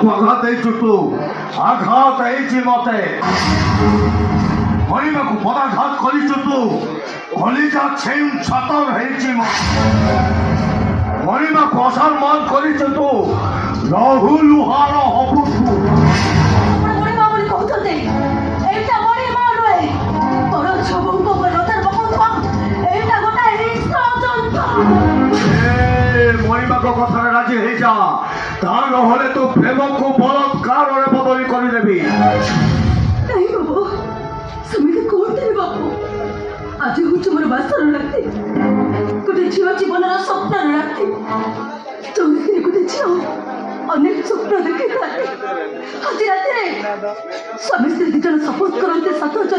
ଆଘାତ ହେଇଛୁ ତୁ, ଆଘାତ ହେଇଛି ମତେ। ମରିବାକୁ ପଦାଘାତ କରିଛୁ ତୁ, କଲିଜା ଛେଉ ଛାତର ହେଇଛି ମରିବାକୁ ଅସମ୍ମାନ କରିଛୁ ତୁ, ଲହୁ ଲୁହାର ହବୁ ତୁ। ମରିବା ବୋଲି କହୁଛନ୍ତି, ଏଇଟା ମରିବା ନୁହେଁ, ତୋର ଛବୁଙ୍କ ରଥରେ ପକଉଥିବା ଏଇଟା ଗୋଟାଏ ଷଡ଼ଯନ୍ତ୍ର। ମରିବାକୁ କଥାରେ ରାଜି ହେଇଯା, ତା ନହେଲେ ତୁ ପ୍ରେମକୁ ବଳାତ୍କାରରେ ବଦଳି କରିଦେବି। ନାଇଁ ବାବୁ, ସେମିତି କୁହନ୍ତୁନି ବାବୁ। ଆଜି ହଉଛି ମୋର ବାସର ରାତି, ଗୋଟେ ଝିଅ ଜୀବନର ସ୍ୱପ୍ନର ରାତି। ଯୋଉଥିରେ ଗୋଟେ ଝିଅ ଅନେକ ସ୍ୱପ୍ନ ଦେଖିଥାଏ। ଆଜି ରାତିରେ ସ୍ୱାମୀ ସ୍ତ୍ରୀ ଦି ଜଣ ଶପଥ କରନ୍ତି 7 ଜନ୍ମ